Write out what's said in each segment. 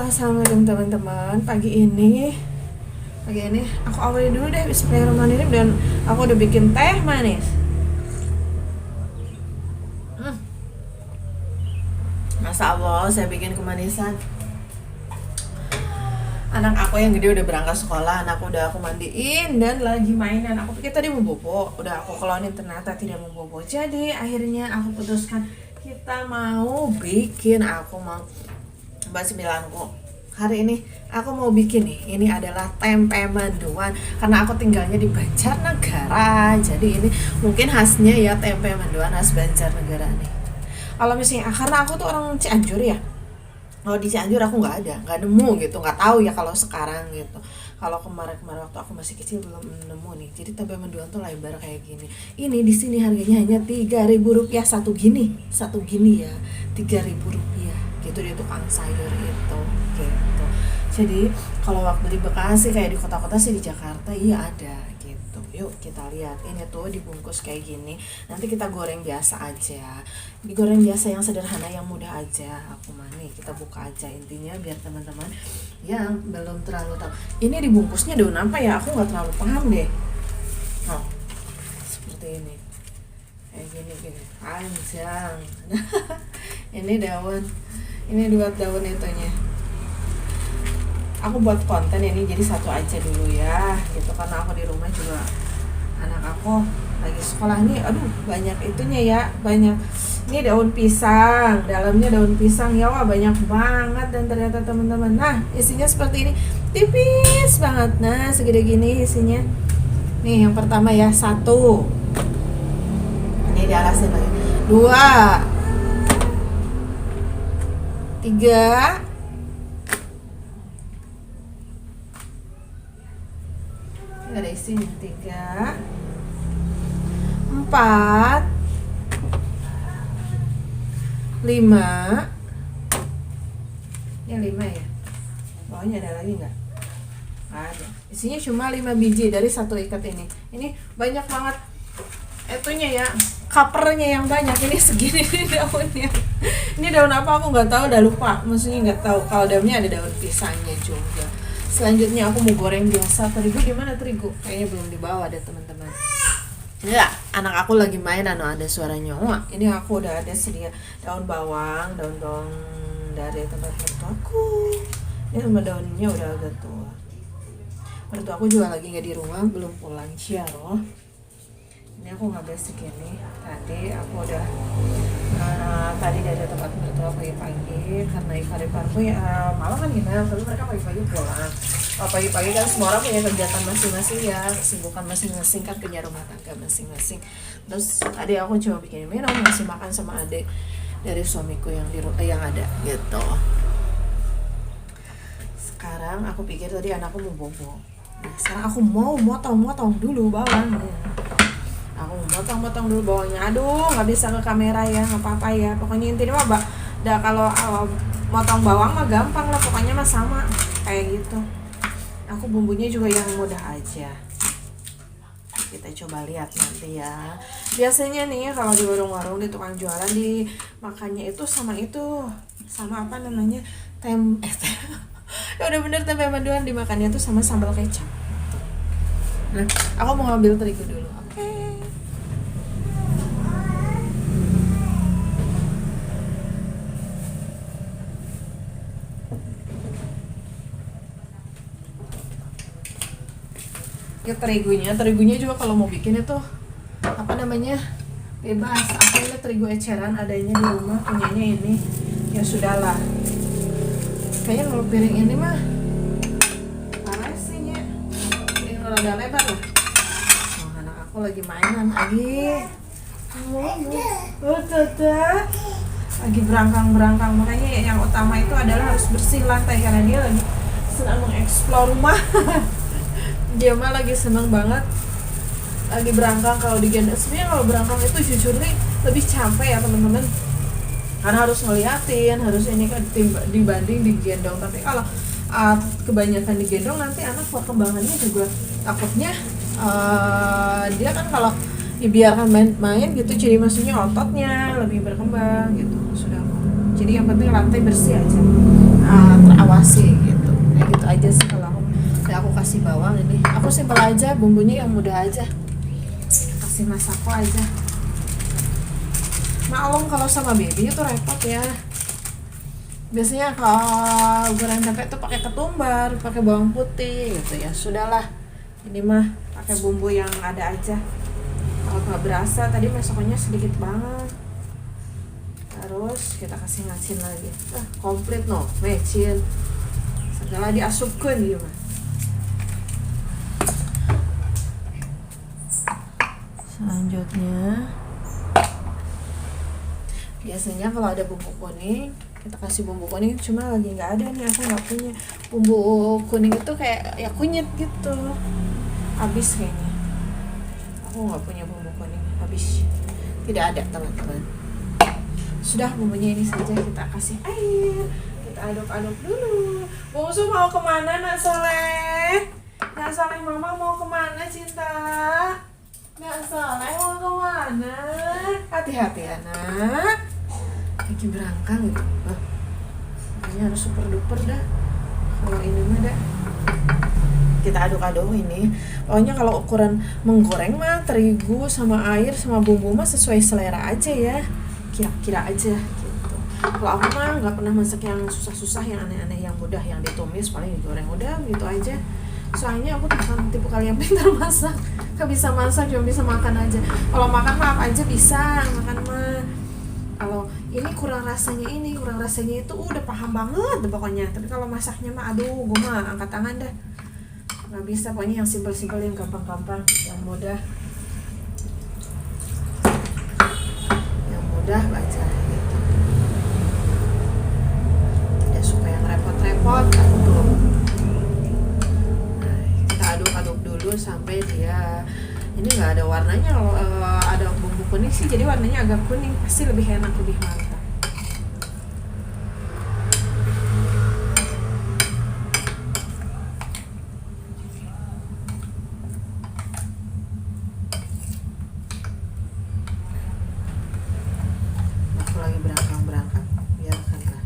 Assalamualaikum teman-teman. Pagi ini aku awali dulu deh, bismillahirrahmanirrahim. Dan aku udah bikin teh manis. Masa Allah saya bikin kemanisan. Anak aku yang gede udah berangkat sekolah, anakku udah aku mandiin dan lagi mainan. Aku pikir tadi mau bobo, udah aku kelonin, ternyata tidak mau bobo. Jadi akhirnya aku putuskan kita mau bikin, aku mau bahas sembilanku. Hari ini aku mau bikin nih, ini adalah tempe mendoan. Karena aku tinggalnya di Banjarnegara, jadi ini mungkin khasnya ya tempe mendoan khas Banjarnegara nih. Kalau misalnya, karena aku tuh orang Cianjur ya, kalau di Cianjur aku nggak nemu gitu, nggak tahu ya kalau sekarang gitu. Kalau kemarin waktu aku masih kecil belum nemu nih. Jadi tempe mendoan tuh lebar kayak gini. Ini di sini harganya hanya Rp3.000 satu gini ya, Rp3.000 gitu di tukang sayur itu gitu. Jadi kalau waktu di Bekasi kayak di kota-kota sih, di Jakarta iya ada gitu. Yuk kita lihat, ini tuh dibungkus kayak gini. Nanti kita goreng biasa aja, digoreng biasa yang sederhana, yang mudah aja. Aku nih kita buka aja intinya biar teman-teman yang belum terlalu tahu ini dibungkusnya daun apa ya, aku nggak terlalu paham deh. Oh, seperti ini kayak gini panjang. Ini daun, ini buat daun itunya. Aku buat konten ini jadi satu aja dulu ya gitu, karena aku di rumah juga anak aku lagi sekolah nih. Aduh banyak itunya ya, banyak. Ini daun pisang, dalamnya daun pisang ya, wah banyak banget. Dan ternyata teman-teman, nah isinya seperti ini, tipis banget. Nah segede gini isinya. Nih yang pertama ya, 1. Ini dialasin lagi, 2, 3, 3 ada isinya, 3, 4, 5. Ini 5 ya. Bawahnya ada lagi nggak? Ada. Isinya cuma 5 biji dari satu ikat ini. Ini banyak banget itunya ya, covernya yang banyak. Ini segini daunnya. Ini daun apa aku nggak tahu, udah lupa. Maksudnya nggak tahu. Kalau daunnya ada daun pisangnya juga. Selanjutnya aku mau goreng biasa. Terigu gimana terigu? Kayaknya belum dibawa deh teman-teman. Ya, anak aku lagi main, ada suaranya. Wah, ini aku udah ada sedia daun bawang, daun-daun dari tempat mertuaku. Ini sama daunnya udah agak tua. Mertua aku juga lagi nggak di rumah, belum pulang loh. Ini aku nggak basic ini. Tadi aku udah tadi dari tempat mertua pagi-pagi, karena ipar-iparku ya malam kan gimana, tapi mereka pagi-pagi pulang. Pagi-pagi kan semua orang punya kegiatan masing-masing ya, kesibukan masing-masing kan, punya rumah tangga masing-masing. Terus tadi aku cuma bikin minum, ngasih makan sama adik dari suamiku yang di yang ada gitu. Sekarang aku pikir tadi anakku mau bobo. Nah, sekarang aku mau motong dulu bawangnya. Aku motong dulu bawangnya. Aduh, nggak bisa ke kamera ya, nggak apa-apa ya. Pokoknya intinya mah kalau motong bawang mah gampang lah, pokoknya mah sama kayak gitu. Aku bumbunya juga yang mudah aja. Kita coba lihat nanti ya. Biasanya nih kalau di warung-warung, di tukang jualan, di makannya itu sama apa namanya, ya udah bener, tempe mendoan dimakannya tuh sama sambal kecap. Nah, aku mau ngambil terigu dulu. Oke. Ya, terigunya juga kalau mau bikin itu apa namanya, bebas. Aku ini terigu eceran adanya di rumah, punyanya ini. Ya sudahlah. Kayaknya kalau piring ini mah parah sih ya. Piring rada lebar lah. Oh, anak aku lagi mainan lagi. Lagi berangkang, makanya yang utama itu adalah harus bersih lantai, karena dia lagi senang mengeksplor rumah. Dia mah lagi seneng banget lagi berangkang kalau digendong. Sebenarnya kalau berangkang itu jujur nih lebih capek ya teman-teman, karena harus ngeliatin, harus ini kan dibanding digendong. Tapi kalau kebanyakan digendong nanti anak perkembangannya juga takutnya dia kan kalau dibiarkan main gitu, jadi maksudnya ototnya lebih berkembang gitu. Sudah, jadi yang penting lantai bersih aja, terawat sirkulasi gitu. Kayak gitu aja sih kalau aku kasih bawang ini. Aku simpel aja, bumbunya yang mudah aja. Kasih masako aja. Maklum kalau sama baby itu repot ya. Biasanya kalau goreng tempe tuh pakai ketumbar, pakai bawang putih gitu ya. Sudahlah. Ini mah pakai bumbu yang ada aja. Kalau nggak berasa tadi masakannya sedikit banget. Terus kita kasih ngacin lagi. Komplit no, mecin. Segala diasupkan gitu mah. Selanjutnya biasanya kalau ada bumbu kuning kita kasih bumbu kuning, cuma lagi nggak ada nih, aku nggak punya bumbu kuning itu kayak ya kunyit gitu, habis kayaknya. Aku nggak punya bumbu kuning, habis, tidak ada teman-teman. Sudah, bumbunya ini saja, kita kasih air, kita aduk-aduk dulu. Bungsu mau kemana nak Soleh? Nak Soleh, mama mau kemana cinta? Nak Soleh mau kemana? Hati-hati anak, lagi berangkang gitu. Makanya harus super duper dah kalau ini mah dah. Kita aduk-aduk ini. Pokoknya kalau ukuran menggoreng mah terigu sama air sama bumbu mah sesuai selera aja ya, kira-kira aja gitu. Kalau aku mah nggak pernah masak yang susah-susah, yang aneh-aneh, yang mudah, yang ditumis paling digoreng udah gitu aja. Soalnya aku bukan tipe kali yang pintar masak, gak bisa masak, cuma bisa makan aja. Kalau makan mah apa aja bisa, makan mah. Kalau ini kurang rasanya itu udah paham banget deh pokoknya. Tapi kalau masaknya mah aduh, gue mah angkat tangan dah. Nggak bisa, pokoknya yang simpel-simpel, yang gampang-gampang, yang mudah baca gitu. Tidak suka yang repot-repot, aku belum. Nah, kita aduk-aduk dulu sampai dia ini nggak ada warnanya. Kalau ada bumbu kuning sih jadi warnanya agak kuning, pasti lebih enak, lebih mantap. Lagi berangkat biarkanlah,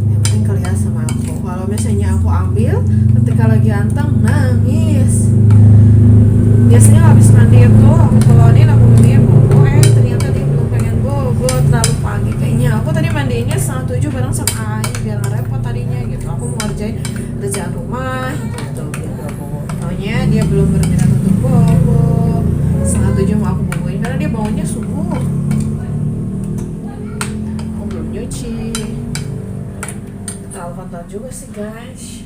yang penting kalian sama aku. Kalau misalnya aku ambil ketika lagi anteng nangis, biasanya habis mandi itu aku keluarin, aku minum bobo, ternyata dia belum pengen bobo, terlalu pagi kayaknya. Aku tadi mandiinnya 6:30 bareng sama Ayu biar nggak repot tadinya gitu. Aku mau ngerjain kerjaan rumah gitu, pokoknya dia belum berminat untuk bobo. 6:30 mau aku boboin karena dia bangunnya subuh. Aku belum nyuci. Terlalu kotor juga sih guys.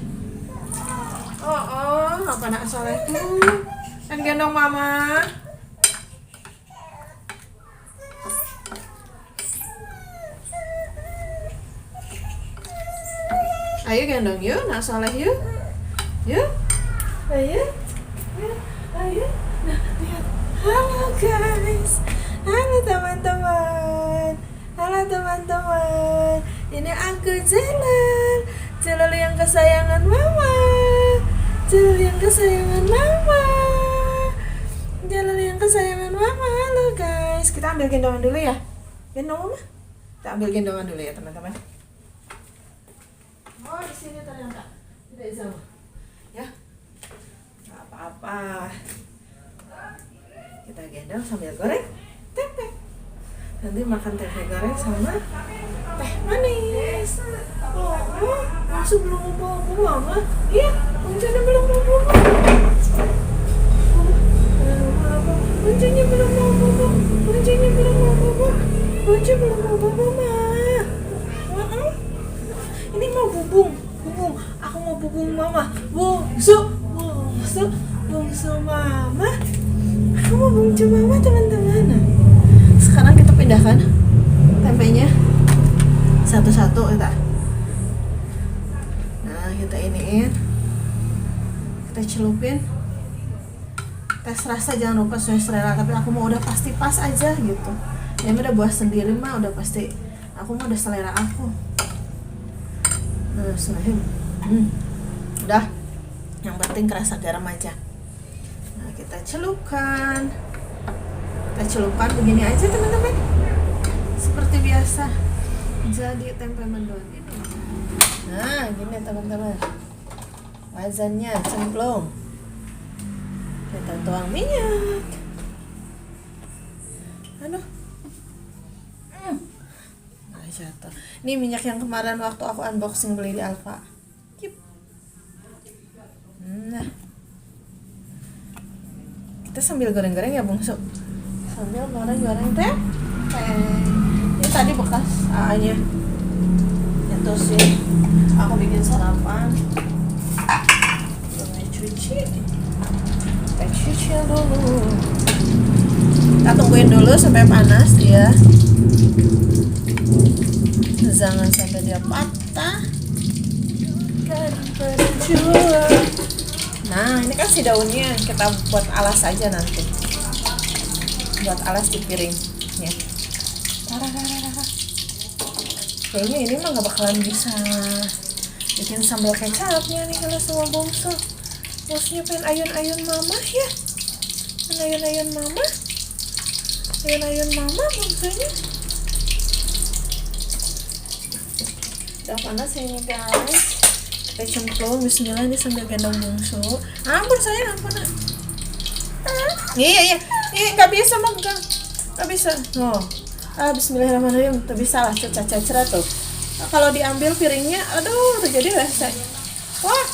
Apa nak Soleh tuh kan gendong mama. Ayo gendong yuk nak Soleh yuk. Ayo. Nah, lihat. Halo guys, halo teman-teman, ini aku Celal yang kesayangan mama, halo guys. Kita ambil gendongan dulu ya, gendong mama, kita ambil gendongan dulu ya teman-teman. Oh di sini ternyata tidak jauh, ya, nggak apa-apa. Kita gendong sambil goreng tempe. Nanti makan tempe goreng sama teh manis. Masuk belum mau bobo mama? Iya, kuncinya belum mau bobo. Kunci belum mau bobo mah. Ini mau bubung. Aku mau bubung mama. Bungsu mama. Aku mau bungsu mama teman-teman. Sekarang kita pindahkan tempenya satu-satu kita. Nah kita iniin, kita celupin. Tes rasa jangan lupa sesuai selera, tapi aku mau udah pasti pas aja gitu. Yang udah buat sendiri mah udah pasti, aku mah udah selera aku. Nah selain udah, yang penting kerasa garam aja. Nah kita celupkan begini aja teman-teman, seperti biasa. Jadi tempe mendoan ini. Nah, gini teman-teman. Wazannya cemplung. Kita tuang minyak. Aduh. Nah, jatuh. Ini minyak yang kemarin waktu aku unboxing beli di Alfa. Cip. Nah. Kita sambil goreng-goreng ya bungsu. Sambil goreng-goreng tempe. Ini tadi bekas A-nya. Itu sih. Aku bikin sarapan. Cuci dulu. Kita tungguin dulu sampai panas dia. Jangan sampai dia patah. Nah, ini kan si daunnya kita buat alas aja nanti. Buat alas di piringnya. Kayaknya ini mah gak bakalan bisa bikin sambal kecapnya nih kalau sama bungsu. Bosnya pengen ayun-ayun mama ya. Ayun-ayun mama. Ayun-ayun mama bungsunya. Udah panas ini guys. Kita cemplung. Bismillah nih sambil gendong bungsu. Ampun sayang, ampun. Iya. Gak bisa megang. Gak bisa. Oh. Bismillahirrahmanirrahim. Tuh bisa lah cacat tuh. Kalau diambil piringnya, aduh terjadi rasa. Wah,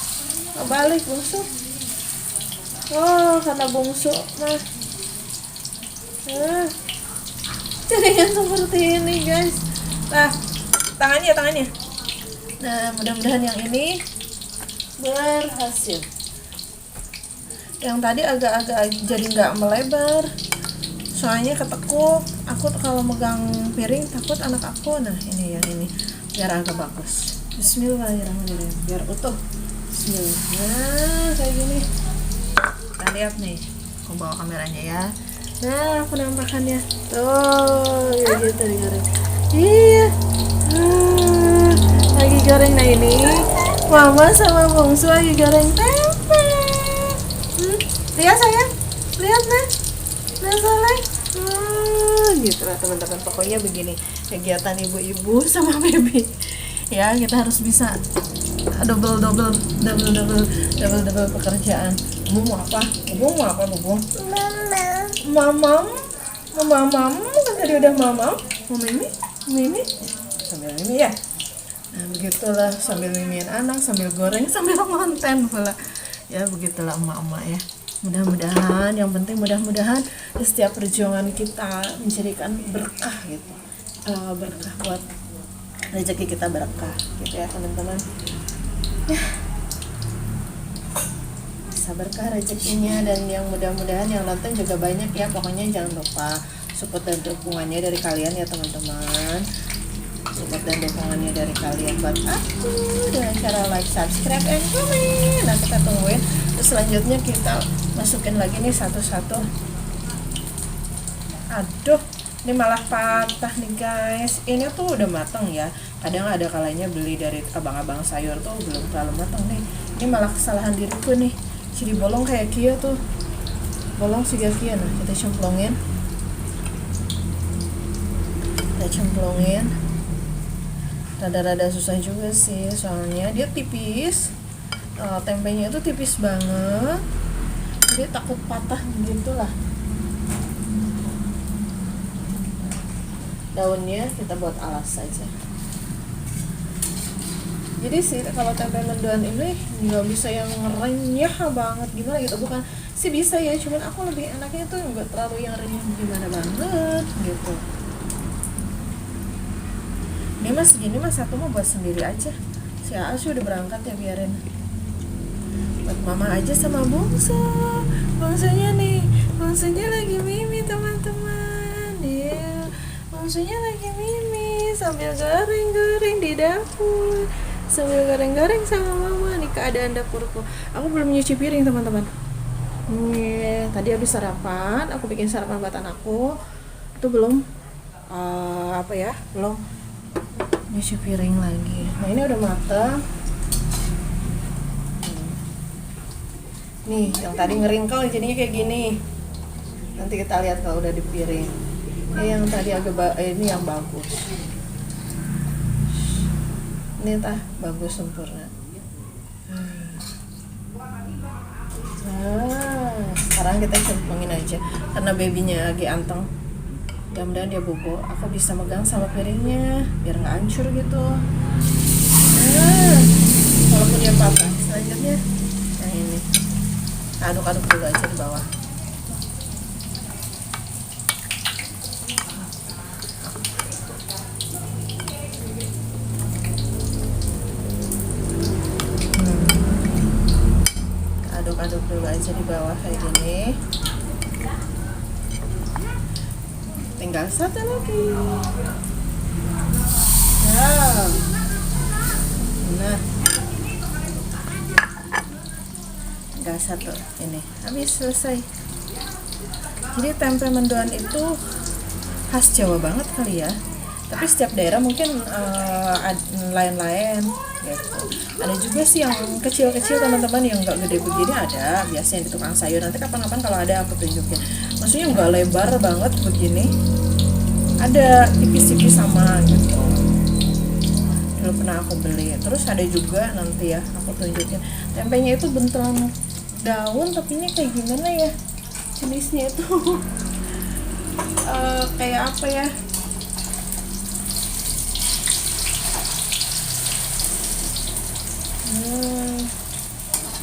balik bungsu. Oh, karena bungsu mah. Jadinya seperti ini guys. Nah, tangannya. Nah, mudah-mudahan yang ini berhasil. Yang tadi agak-agak jadi nggak melebar. Soalnya ketekuk. Aku kalau megang piring takut anak aku. Nah, ini yang ini biar agak bagus. Bismillahirrahmanirrahim. Biar utuh. Bismillah. Nah, kayak gini. Kita lihat nih, aku bawa kameranya ya. Nah, penampakannya tuh, ya gitu digoreng. Iya, lagi goreng. Nah ini, mama sama bungsu lagi goreng tempe. Lihat sayang, lihat nah Soleh. Gitu lah teman-teman. Pokoknya begini kegiatan ibu-ibu sama baby. Ya, kita harus bisa double pekerjaan. Ibu mau apa? Bubung? Mamam kan tadi udah mamam. Mimi sambil mimi ya. Nah, begitulah sambil mimiin anak, sambil goreng, sambil konten pula. Ya, begitulah emak-emak ya. Mudah-mudahan, yang penting mudah-mudahan di setiap perjuangan kita menjadikan berkah gitu. Berkah buat rezeki kita berkah gitu ya teman-teman. Ya. Bisa berkah rezekinya, dan yang mudah-mudahan yang nonton juga banyak ya. Pokoknya jangan lupa support dan dukungannya dari kalian ya teman-teman. Support dan dukungannya dari kalian buat aku dengan cara like, subscribe, and comment. Nah, kita tungguin. Terus selanjutnya kita masukin lagi nih satu-satu. Aduh, ini malah patah nih guys. Ini tuh udah mateng ya. Kadang ada kalanya beli dari abang-abang sayur tuh belum terlalu mateng nih. Ini malah kesalahan diriku nih. Jadi bolong kayak kia tuh. Bolong sih kia. Nah, kita cemplungin. Rada-rada susah juga sih, soalnya dia tipis. Tempenya itu tipis banget. Jadi takut patah gitu lah. Daunnya kita buat alas saja. Jadi sih kalau tempe mendoan ini nggak bisa yang renyah banget gimana gitu, bukan sih bisa ya, cuman aku lebih enaknya tuh nggak terlalu yang renyah gimana banget gitu. Ini mas segini mas satu mau buat sendiri aja. Si Asu udah berangkat ya, biarin buat mama aja sama bungsu. Bungsunya lagi mimi teman-teman. Dia bungsunya lagi mimi sambil goreng-goreng di dapur. Sambil goreng-goreng sama mama. Nih keadaan dapurku. Aku belum nyuci piring teman-teman. Tadi habis sarapan, aku bikin sarapan buat anakku. Itu belum belum nyuci piring lagi. Nah, ini udah matang. Nih, yang tadi ngeringkel jadinya kayak gini. Nanti kita lihat kalau udah di piring. Yang tadi agak ini yang bagus. nih tah, bagus sempurna. Nah, sekarang kita cemplungin aja karena babynya lagi anteng. Mudah-mudahan dia bobo. Aku bisa megang sama piringnya biar nggak hancur gitu. Nah, walaupun dia patah, selanjutnya yang ini aduk-aduk dulu aja di bawah. Aduk dulu aja di bawah kayak gini. Tinggal satu lagi. Nah, tinggal satu. Ini habis, selesai. Jadi tempe mendoan itu khas Jawa banget kali ya. Tapi setiap daerah mungkin lain-lain gitu. Ada juga sih yang kecil-kecil teman-teman, yang nggak gede begini ada, biasanya di tukang sayur. Nanti kapan-kapan kalau ada aku tunjukin. Maksudnya nggak lebar banget begini, ada tipis-tipis sama gitu. Dulu pernah aku beli. Terus ada juga nanti ya aku tunjukin tempenya itu bentulan daun, tapi ini kayak gimana ya jenisnya itu. Kayak apa ya,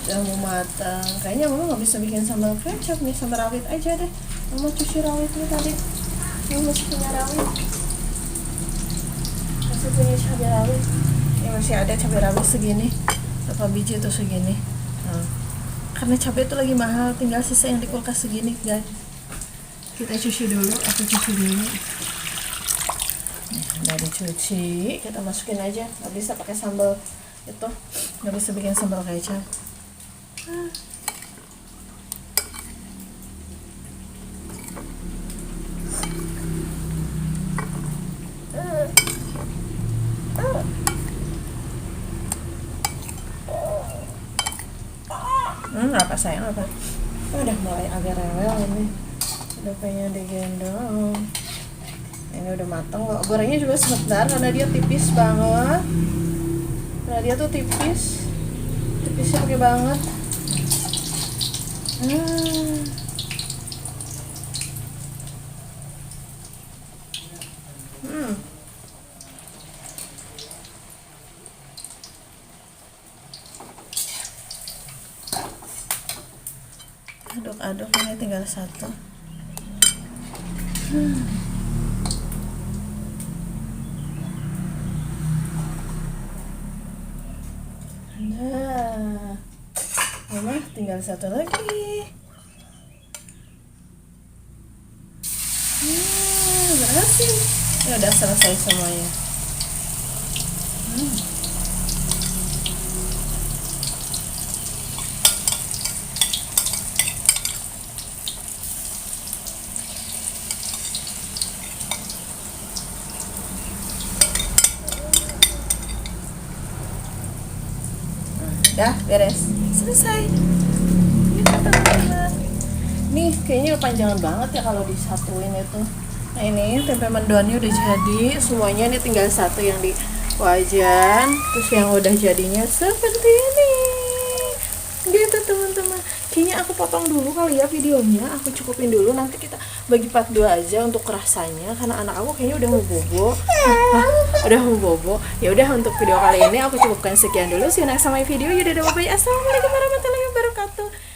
udah mau matang. Kayaknya mama nggak bisa bikin sambal kecap nih, sambal rawit aja deh. Mama cuci rawitnya tadi. Mama masih punya rawit, masih punya cabai rawit ya, masih ada cabai rawit segini, berapa biji tuh segini. Karena cabai itu lagi mahal, tinggal sisa yang di kulkas segini guys. Kita cuci dulu, aku cuci dulu. Udah dicuci, kita masukin aja. Nggak bisa pakai sambal itu, nggak bisa bikin sambal kecap. Apa sayang apa? Udah mulai agak rewel ini. Udah pengen digendong. Ini udah matang kok. Gorengnya juga sebentar karena dia tipis banget. Nah dia tuh tipisnya pakai banget. Aduk-aduk, ini tinggal satu. Nah, mama tinggal satu lagi. Berhasil. Ini udah selesai semuanya. Dah beres, selesai. Nih kayaknya panjangan banget ya kalau disatuin itu. Nah ini tempe mendoannya udah jadi semuanya, ini tinggal satu yang di wajan. Terus yang udah jadinya seperti ini gitu teman-teman. Kayaknya aku potong dulu kali ya videonya, aku cukupin dulu, nanti kita bagi part 2 aja untuk rasanya karena anak aku kayaknya udah mau bobo. Udah mau bobo. Ya udah, untuk video kali ini aku cukupkan sekian dulu. See you next sama video. Yaudah, bye bye. Assalamualaikum warahmatullahi wabarakatuh.